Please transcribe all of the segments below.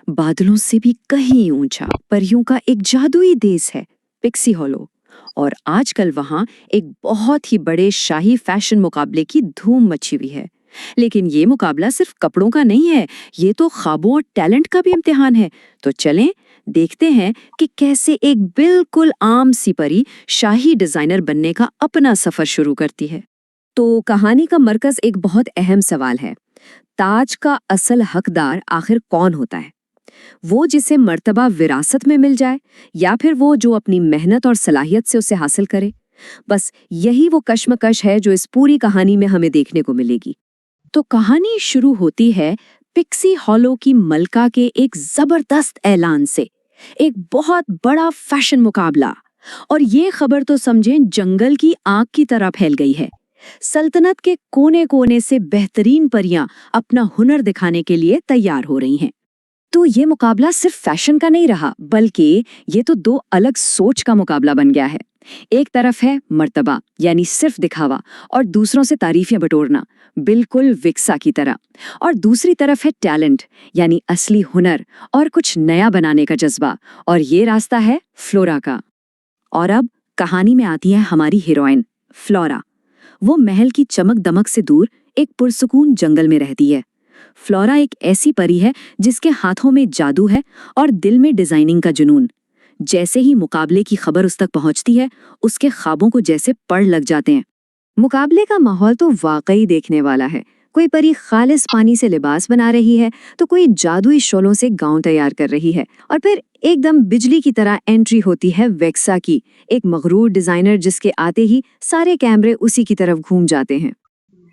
बादलों से भी कहीं ऊंचा परियों का एक जादुई देश है, पिक्सी हॉलो। और आजकल वहां एक बहुत ही बड़े शाही फैशन मुकाबले की धूम मची हुई है। लेकिन ये मुकाबला सिर्फ कपड़ों का नहीं है, ये तो ख्वाबों और टैलेंट का भी इम्तिहान है। तो चलें देखते हैं कि कैसे एक बिल्कुल आम सी परी शाही डिजाइनर बनने का अपना सफर शुरू करती है। तो कहानी का मरकज एक बहुत अहम सवाल है, ताज का असल हकदार आखिर कौन होता है? वो जिसे मर्तबा विरासत में मिल जाए, या फिर वो जो अपनी मेहनत और सलाहियत से उसे हासिल करे? बस यही वो कश्मकश है जो इस पूरी कहानी में हमें देखने को मिलेगी। तो कहानी शुरू होती है पिक्सी हॉलो की मलका के एक जबरदस्त ऐलान से, एक बहुत बड़ा फैशन मुकाबला। और ये खबर तो समझें जंगल की आग की तरह फैल गई है। सल्तनत के कोने कोने से बेहतरीन परियां अपना हुनर दिखाने के लिए तैयार हो रही हैं। तो ये मुकाबला सिर्फ फैशन का नहीं रहा, बल्कि ये तो दो अलग सोच का मुकाबला बन गया है। एक तरफ है मर्तबा यानी सिर्फ दिखावा और दूसरों से तारीफें बटोरना, बिल्कुल विक्सा की तरह। और दूसरी तरफ है टैलेंट यानी असली हुनर और कुछ नया बनाने का जज्बा, और ये रास्ता है फ्लोरा का। और अब कहानी में आती है हमारी हीरोइन फ्लोरा। वो महल की चमक दमक से दूर एक पुरसुकून जंगल में रहती है। फ्लोरा एक ऐसी परी है जिसके हाथों में जादू है और दिल में डिजाइनिंग का जुनून। जैसे ही मुकाबले की खबर उस तक पहुंचती है, उसके ख्वाबों को जैसे पड़ लग जाते हैं। मुकाबले का माहौल तो वाकई देखने वाला है। कोई परी खालिस पानी से लिबास बना रही है, तो कोई जादुई शोलों से गांव तैयार कर रही है। और फिर एकदम बिजली की तरह एंट्री होती है वेक्सा की, एक मगरूर डिजाइनर जिसके आते ही सारे कैमरे उसी की तरफ घूम जाते हैं।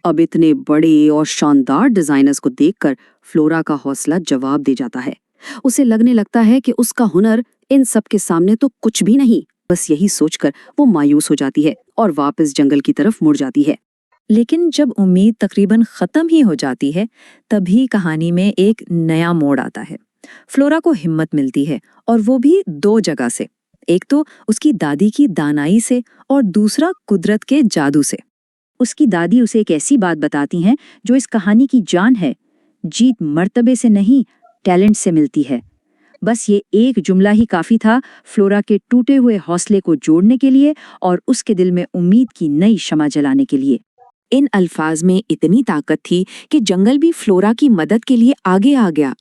अब इतने बड़े और शानदार डिजाइनर्स को देखकर फ्लोरा का हौसला जवाब दे जाता है। उसे लगने लगता है कि उसका हुनर इन सब के सामने तो कुछ भी नहीं। बस यही सोचकर वो मायूस हो जाती है और वापस जंगल की तरफ मुड़ जाती है। लेकिन जब उम्मीद तकरीबन खत्म ही हो जाती है, तभी कहानी में एक नया मोड़ आता है। फ्लोरा को हिम्मत मिलती है, और वो भी दो जगह से। एक तो उसकी दादी की दानाई से, और दूसरा कुदरत के जादू से। उसकी दादी उसे एक ऐसी बात बताती हैं जो इस कहानी की जान है, जीत मर्तबे से नहीं, टैलेंट से मिलती है। बस ये एक जुमला ही काफी था फ्लोरा के टूटे हुए हौसले को जोड़ने के लिए और उसके दिल में उम्मीद की नई शमा जलाने के लिए। इन अल्फाज में इतनी ताकत थी कि जंगल भी फ्लोरा की मदद के लिए आगे आ गया।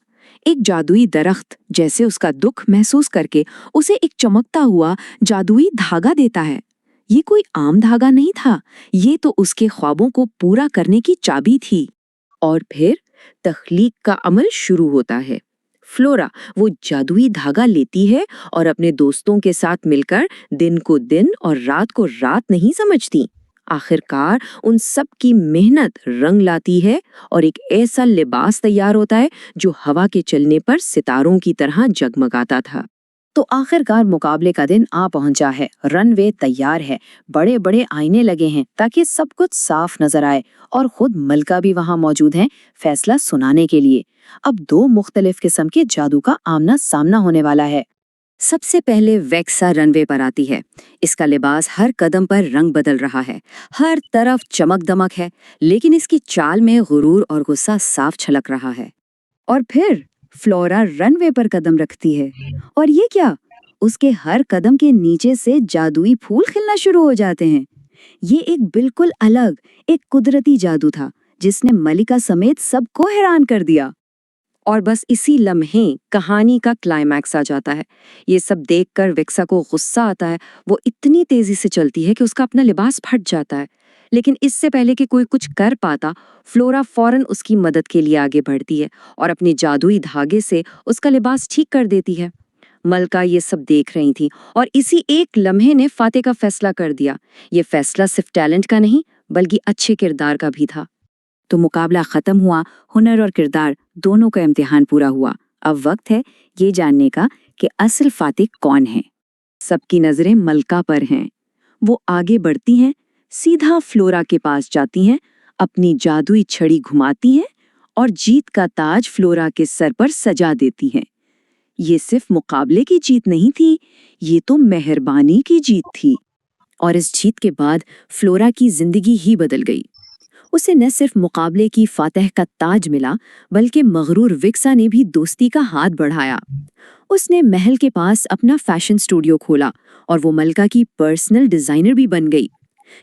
एक जादुई दरख्त जैसे उसका दुख महसूस करके उसे एक चमकता हुआ जादुई धागा देता है। ये कोई आम धागा नहीं था, ये तो उसके ख्वाबों को पूरा करने की चाबी थी। और फिर तख्लीक का अमल शुरू होता है। फ्लोरा वो जादुई धागा लेती है और अपने दोस्तों के साथ मिलकर दिन को दिन और रात को रात नहीं समझती। आखिरकार उन सब की मेहनत रंग लाती है और एक ऐसा लिबास तैयार होता है जो हवा के चलने पर सितारों की तरह जगमगाता था। तो आखिरकार मुकाबले का दिन आ पहुंचा है। रनवे तैयार है, बड़े बड़े आईने लगे हैं ताकि सब कुछ साफ नजर आए, और खुद मलका भी वहां मौजूद हैं फैसला सुनाने के लिए। अब दो मुख्तलिफ किस्म के जादू का आमना सामना होने वाला है। सबसे पहले वेक्सा रनवे पर आती है। इसका लिबास हर कदम पर रंग बदल रहा है, हर तरफ चमक दमक है, लेकिन इसकी चाल में गुरूर और गुस्सा साफ छलक रहा है। और फिर फ्लोरा रनवे पर कदम रखती है, और ये क्या, उसके हर कदम के नीचे से जादुई फूल खिलना शुरू हो जाते हैं। ये एक बिल्कुल अलग, एक कुदरती जादू था जिसने मलिका समेत सबको हैरान कर दिया। और बस इसी लम्हे कहानी का क्लाइमैक्स आ जाता है। ये सब देखकर वेक्सा को गुस्सा आता है। वो इतनी तेजी से चलती है कि उसका अपना लिबास फट जाता है। लेकिन इससे पहले कि कोई कुछ कर पाता, फ्लोरा फौरन उसकी मदद के लिए आगे बढ़ती है और अपने जादुई धागे से उसका लिबास ठीक कर देती है। मलका ये सब देख रही थी और इसी एक लम्हे ने फाते का फैसला कर दिया। ये फैसला सिर्फ टैलेंट का नहीं, बल्कि अच्छे किरदार का भी था। तो मुकाबला खत्म हुआ, हुनर और किरदार दोनों का इम्तिहान पूरा हुआ। अब वक्त है ये जानने का कि असल फातिह कौन है। सबकी नजरें मलका पर हैं। वो आगे बढ़ती हैं, सीधा फ्लोरा के पास जाती हैं, अपनी जादुई छड़ी घुमाती हैं और जीत का ताज फ्लोरा के सर पर सजा देती हैं। ये सिर्फ मुकाबले की जीत नहीं थी, ये तो मेहरबानी की जीत थी। और इस जीत के बाद फ्लोरा की जिंदगी ही बदल गई। उसे न सिर्फ मुकाबले की फातह का ताज मिला, बल्कि मगरूर विक्सा ने भी दोस्ती का हाथ बढ़ाया। उसने महल के पास अपना फैशन स्टूडियो खोला और वो मलका की पर्सनल डिजाइनर भी बन गई।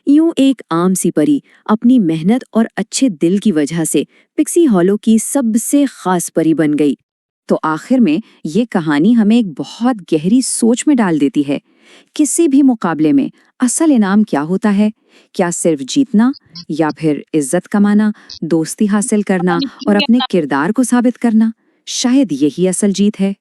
यूं एक आम सी परी अपनी मेहनत और अच्छे दिल की वजह से पिक्सी हॉलो की सबसे खास परी बन गई। तो आखिर में ये कहानी हमें एक बहुत गहरी सोच में डाल देती है। किसी भी मुकाबले में असल इनाम क्या होता है? क्या सिर्फ जीतना, या फिर इज्जत कमाना, दोस्ती हासिल करना और अपने किरदार को साबित करना? शायद यही असल जीत है।